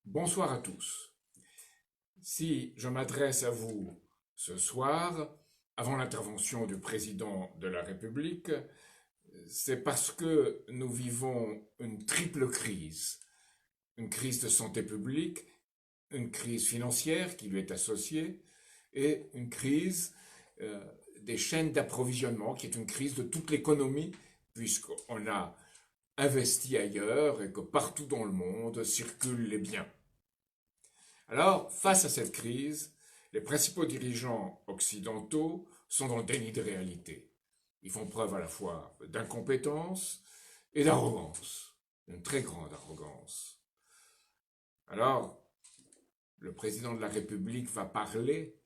Bonsoir à tous. Si je m'adresse à vous ce soir, avant l'intervention du président de la République, c'est parce que nous vivons une triple crise. Une crise de santé publique, une crise financière qui lui est associée, et une crise des chaînes d'approvisionnement, qui est une crise de toute l'économie, puisqu'on a investi ailleurs et que partout dans le monde circulent les biens. Alors, face à cette crise, les principaux dirigeants occidentaux sont dans le déni de réalité. Ils font preuve à la fois d'incompétence et d'arrogance, une très grande arrogance. Alors, le président de la République va parler,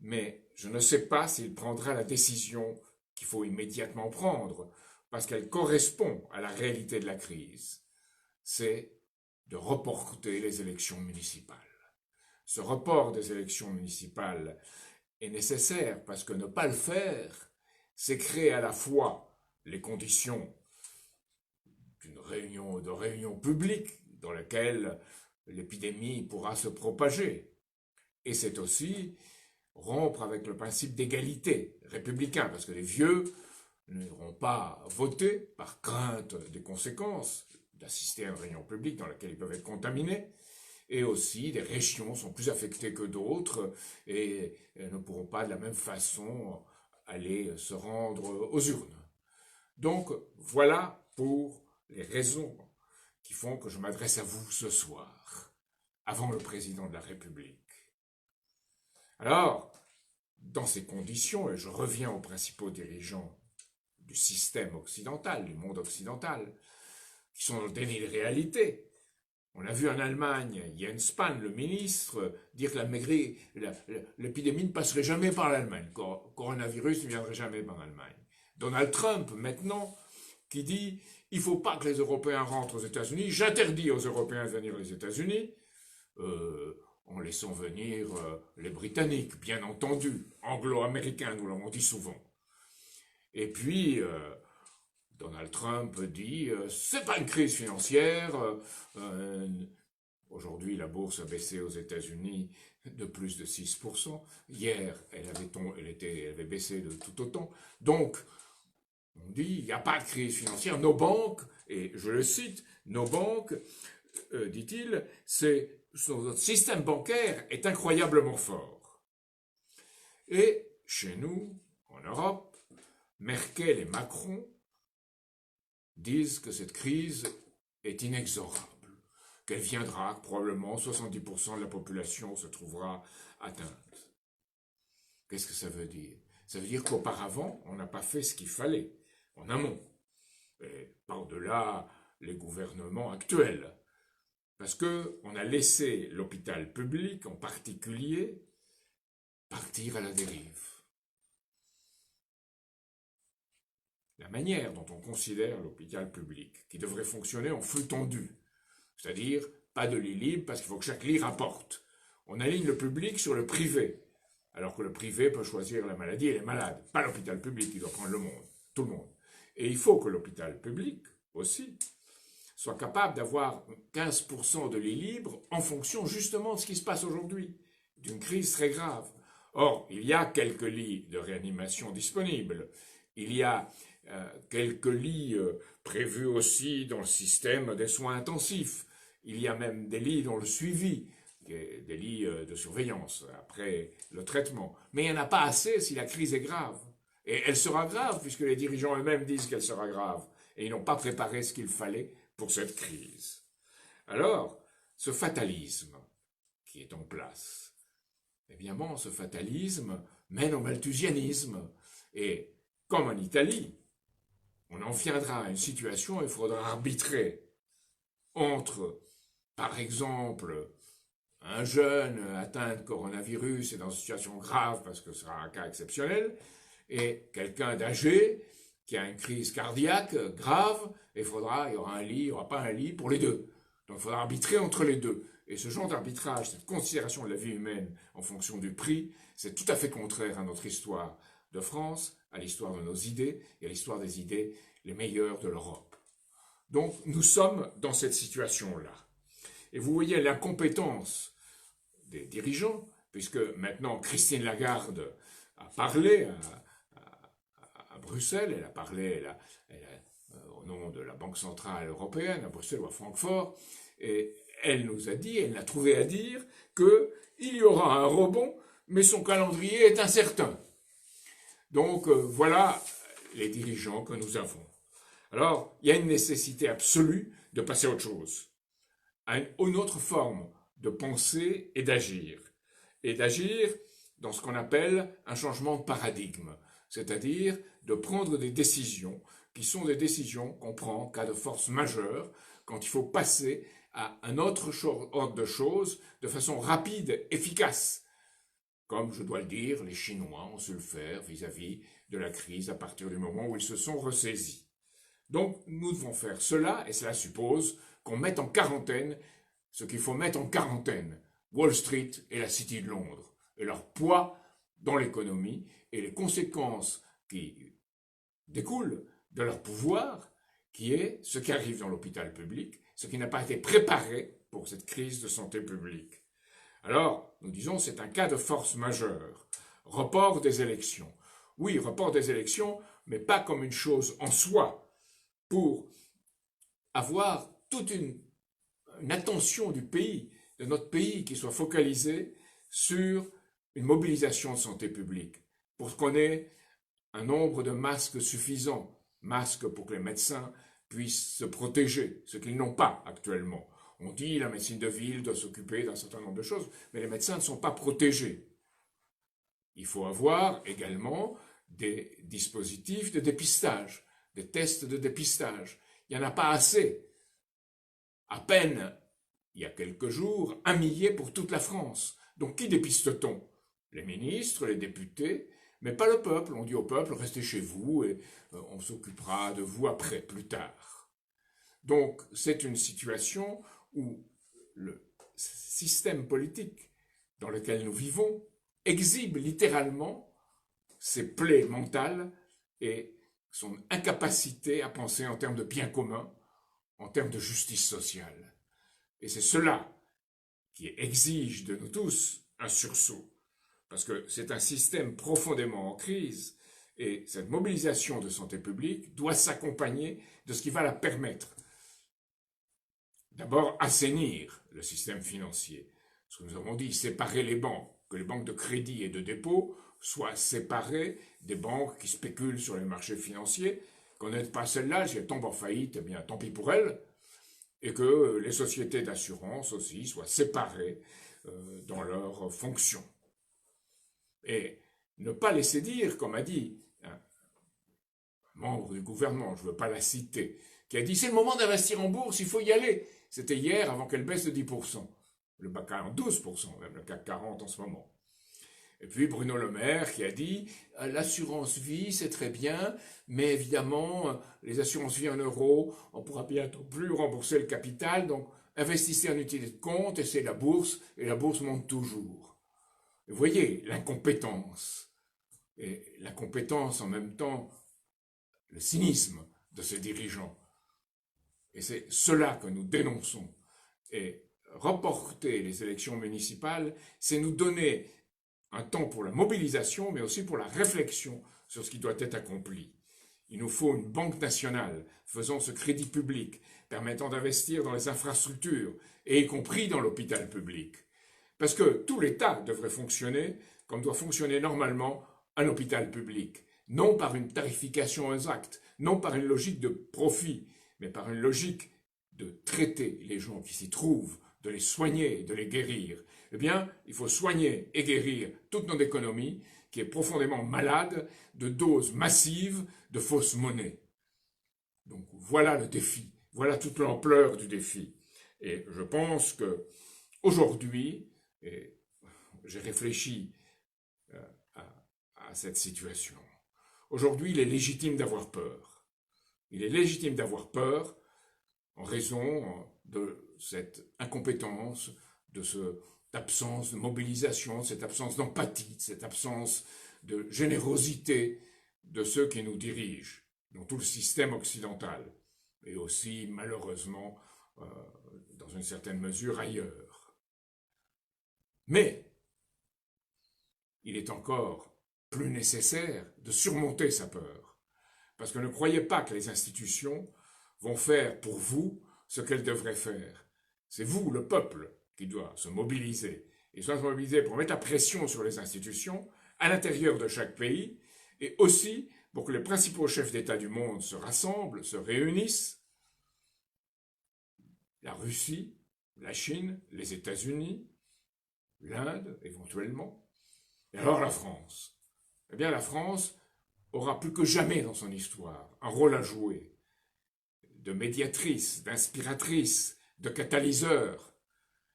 mais je ne sais pas s'il prendra la décision qu'il faut immédiatement prendre, parce qu'elle correspond à la réalité de la crise. C'est de reporter les élections municipales. Ce report des élections municipales est nécessaire parce que ne pas le faire, c'est créer à la fois les conditions de réunion publique dans laquelle l'épidémie pourra se propager. Et c'est aussi rompre avec le principe d'égalité républicain, parce que les vieux n'iront pas voter par crainte des conséquences d'assister à une réunion publique dans laquelle ils peuvent être contaminés. Et aussi, des régions sont plus affectées que d'autres et ne pourront pas de la même façon aller se rendre aux urnes. Donc, voilà pour les raisons qui font que je m'adresse à vous ce soir, avant le président de la République. Alors, dans ces conditions, et je reviens aux principaux dirigeants du système occidental, du monde occidental, qui sont dans le déni de réalité. On a vu en Allemagne Jens Spahn, le ministre, dire que l'épidémie ne passerait jamais par l'Allemagne, le coronavirus ne viendrait jamais par l'Allemagne. Donald Trump, maintenant, qui dit il ne faut pas que les Européens rentrent aux États-Unis, j'interdis aux Européens de venir aux États-Unis, en laissant venir les Britanniques, bien entendu, anglo-américains, nous l'avons dit souvent. Et puis, Donald Trump dit c'est pas une crise financière. Aujourd'hui, la bourse a baissé aux États-Unis de plus de 6%. Hier, elle avait baissé de tout autant. Donc, on dit il n'y a pas de crise financière. Nos banques, et je le cite, nos banques, dit-il, notre système bancaire est incroyablement fort. Et chez nous, en Europe, Merkel et Macron disent que cette crise est inexorable, qu'elle viendra, que probablement 70% de la population se trouvera atteinte. Qu'est-ce que ça veut dire? Ça veut dire qu'auparavant, on n'a pas fait ce qu'il fallait, en amont, et par-delà les gouvernements actuels, parce qu'on a laissé l'hôpital public, en particulier, partir à la dérive. La manière dont on considère l'hôpital public, qui devrait fonctionner en flux tendu, c'est-à-dire pas de lit libre parce qu'il faut que chaque lit rapporte. On aligne le public sur le privé, alors que le privé peut choisir la maladie et les malades, pas l'hôpital public qui doit prendre le monde, tout le monde. Et il faut que l'hôpital public aussi soit capable d'avoir 15% de lits libres en fonction justement de ce qui se passe aujourd'hui, d'une crise très grave. Or, il y a quelques lits de réanimation disponibles, il y a quelques lits prévus aussi dans le système des soins intensifs. Il y a même des lits dans le suivi, des lits de surveillance après le traitement. Mais il n'y en a pas assez si la crise est grave. Et elle sera grave puisque les dirigeants eux-mêmes disent qu'elle sera grave. Et ils n'ont pas préparé ce qu'il fallait pour cette crise. Alors, ce fatalisme qui est en place, évidemment, ce fatalisme mène au malthusianisme. Et comme en Italie, on en viendra à une situation où il faudra arbitrer entre, par exemple, un jeune atteint de coronavirus et dans une situation grave parce que ce sera un cas exceptionnel, et quelqu'un d'âgé qui a une crise cardiaque grave, et il y aura un lit, il n'y aura pas un lit pour les deux. Donc il faudra arbitrer entre les deux. Et ce genre d'arbitrage, cette considération de la vie humaine en fonction du prix, c'est tout à fait contraire à notre histoire de France, à l'histoire de nos idées et à l'histoire des idées les meilleures de l'Europe. Donc nous sommes dans cette situation-là. Et vous voyez l'incompétence des dirigeants, puisque maintenant Christine Lagarde a parlé à Bruxelles, elle a parlé au nom de la Banque Centrale Européenne, à Bruxelles ou à Francfort, et elle nous a dit, elle a trouvé à dire qu'il y aura un rebond, mais son calendrier est incertain. Donc voilà les dirigeants que nous avons. Alors, il y a une nécessité absolue de passer à autre chose, à une autre forme de penser et d'agir dans ce qu'on appelle un changement de paradigme, c'est-à-dire de prendre des décisions qui sont des décisions qu'on prend en cas de force majeure, quand il faut passer à un autre ordre de choses de façon rapide, efficace. Comme, je dois le dire, les Chinois ont su le faire vis-à-vis de la crise à partir du moment où ils se sont ressaisis. Donc, nous devons faire cela, et cela suppose qu'on mette en quarantaine ce qu'il faut mettre en quarantaine, Wall Street et la City de Londres, et leur poids dans l'économie, et les conséquences qui découlent de leur pouvoir, qui est ce qui arrive dans l'hôpital public, ce qui n'a pas été préparé pour cette crise de santé publique. Alors, nous disons, c'est un cas de force majeure. Report des élections. Oui, report des élections, mais pas comme une chose en soi, pour avoir toute une attention du pays, de notre pays, qui soit focalisée sur une mobilisation de santé publique, pour qu'on ait un nombre de masques suffisant, masques pour que les médecins puissent se protéger, ce qu'ils n'ont pas actuellement. On dit que la médecine de ville doit s'occuper d'un certain nombre de choses, mais les médecins ne sont pas protégés. Il faut avoir également des dispositifs de dépistage, des tests de dépistage. Il n'y en a pas assez. À peine, il y a quelques jours, 1 millier pour toute la France. Donc qui dépiste-t-on? Les ministres, les députés, mais pas le peuple. On dit au peuple, restez chez vous et on s'occupera de vous après, plus tard. Donc c'est une situation où le système politique dans lequel nous vivons exhibe littéralement ses plaies mentales et son incapacité à penser en termes de bien commun, en termes de justice sociale. Et c'est cela qui exige de nous tous un sursaut, parce que c'est un système profondément en crise, et cette mobilisation de santé publique doit s'accompagner de ce qui va la permettre. D'abord, assainir le système financier. Ce que nous avons dit, séparer les banques, que les banques de crédit et de dépôt soient séparées des banques qui spéculent sur les marchés financiers, qu'on n'aide pas celle-là, si elle tombe en faillite, eh bien tant pis pour elle, et que les sociétés d'assurance aussi soient séparées dans leurs fonctions. Et ne pas laisser dire, comme a dit un membre du gouvernement, je ne veux pas la citer, qui a dit c'est le moment d'investir en bourse, il faut y aller. C'était hier avant qu'elle baisse de 10%. Le CAC 40, 12%, même le CAC 40 en ce moment. Et puis Bruno Le Maire qui a dit l'assurance vie c'est très bien, mais évidemment les assurances vie en euros, on ne pourra bientôt plus rembourser le capital, donc investissez en utilité de compte et c'est la bourse, et la bourse monte toujours. Vous voyez l'incompétence, et l'incompétence en même temps, le cynisme de ces dirigeants. Et c'est cela que nous dénonçons. Et reporter les élections municipales, c'est nous donner un temps pour la mobilisation, mais aussi pour la réflexion sur ce qui doit être accompli. Il nous faut une banque nationale faisant ce crédit public, permettant d'investir dans les infrastructures, et y compris dans l'hôpital public. Parce que tout l'État devrait fonctionner comme doit fonctionner normalement un hôpital public. Non par une tarification exacte, non par une logique de profit, mais par une logique de traiter les gens qui s'y trouvent, de les soigner, de les guérir. Eh bien, il faut soigner et guérir toute notre économie qui est profondément malade de doses massives de fausses monnaies. Donc voilà le défi, voilà toute l'ampleur du défi. Et je pense que aujourd'hui, j'ai réfléchi à cette situation. Aujourd'hui, il est légitime d'avoir peur. Il est légitime d'avoir peur en raison de cette incompétence, de cette absence de mobilisation, cette absence d'empathie, cette absence de générosité de ceux qui nous dirigent, dans tout le système occidental, et aussi malheureusement dans une certaine mesure ailleurs. Mais il est encore plus nécessaire de surmonter sa peur. Parce que ne croyez pas que les institutions vont faire pour vous ce qu'elles devraient faire. C'est vous, le peuple, qui doit se mobiliser. Et soit se mobiliser pour mettre la pression sur les institutions à l'intérieur de chaque pays et aussi pour que les principaux chefs d'État du monde se rassemblent, se réunissent. La Russie, la Chine, les États-Unis, l'Inde éventuellement, et alors la France. Eh bien la France aura plus que jamais dans son histoire un rôle à jouer, de médiatrice, d'inspiratrice, de catalyseur.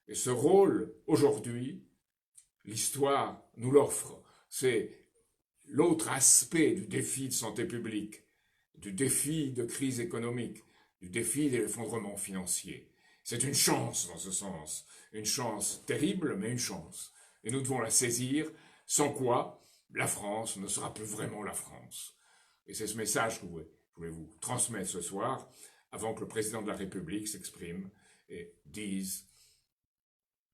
Et ce rôle, aujourd'hui, l'histoire nous l'offre. C'est l'autre aspect du défi de santé publique, du défi de crise économique, du défi de l'effondrement financier. C'est une chance dans ce sens, une chance terrible, mais une chance. Et nous devons la saisir, sans quoi la France ne sera plus vraiment la France. Et c'est ce message que je voulais vous transmettre ce soir, avant que le président de la République s'exprime et dise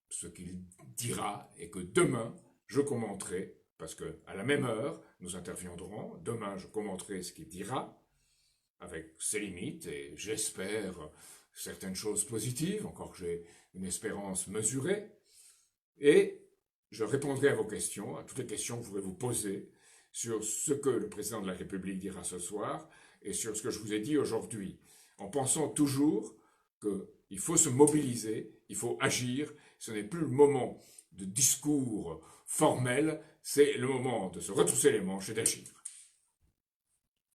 ce qu'il dira, et que demain, je commenterai, parce qu'à la même heure, nous interviendrons, demain je commenterai ce qu'il dira, avec ses limites, et j'espère certaines choses positives, encore que j'ai une espérance mesurée, et je répondrai à vos questions, à toutes les questions que vous pourrez vous poser sur ce que le président de la République dira ce soir, et sur ce que je vous ai dit aujourd'hui, en pensant toujours qu'il faut se mobiliser, il faut agir, ce n'est plus le moment de discours formel, c'est le moment de se retrousser les manches et d'agir.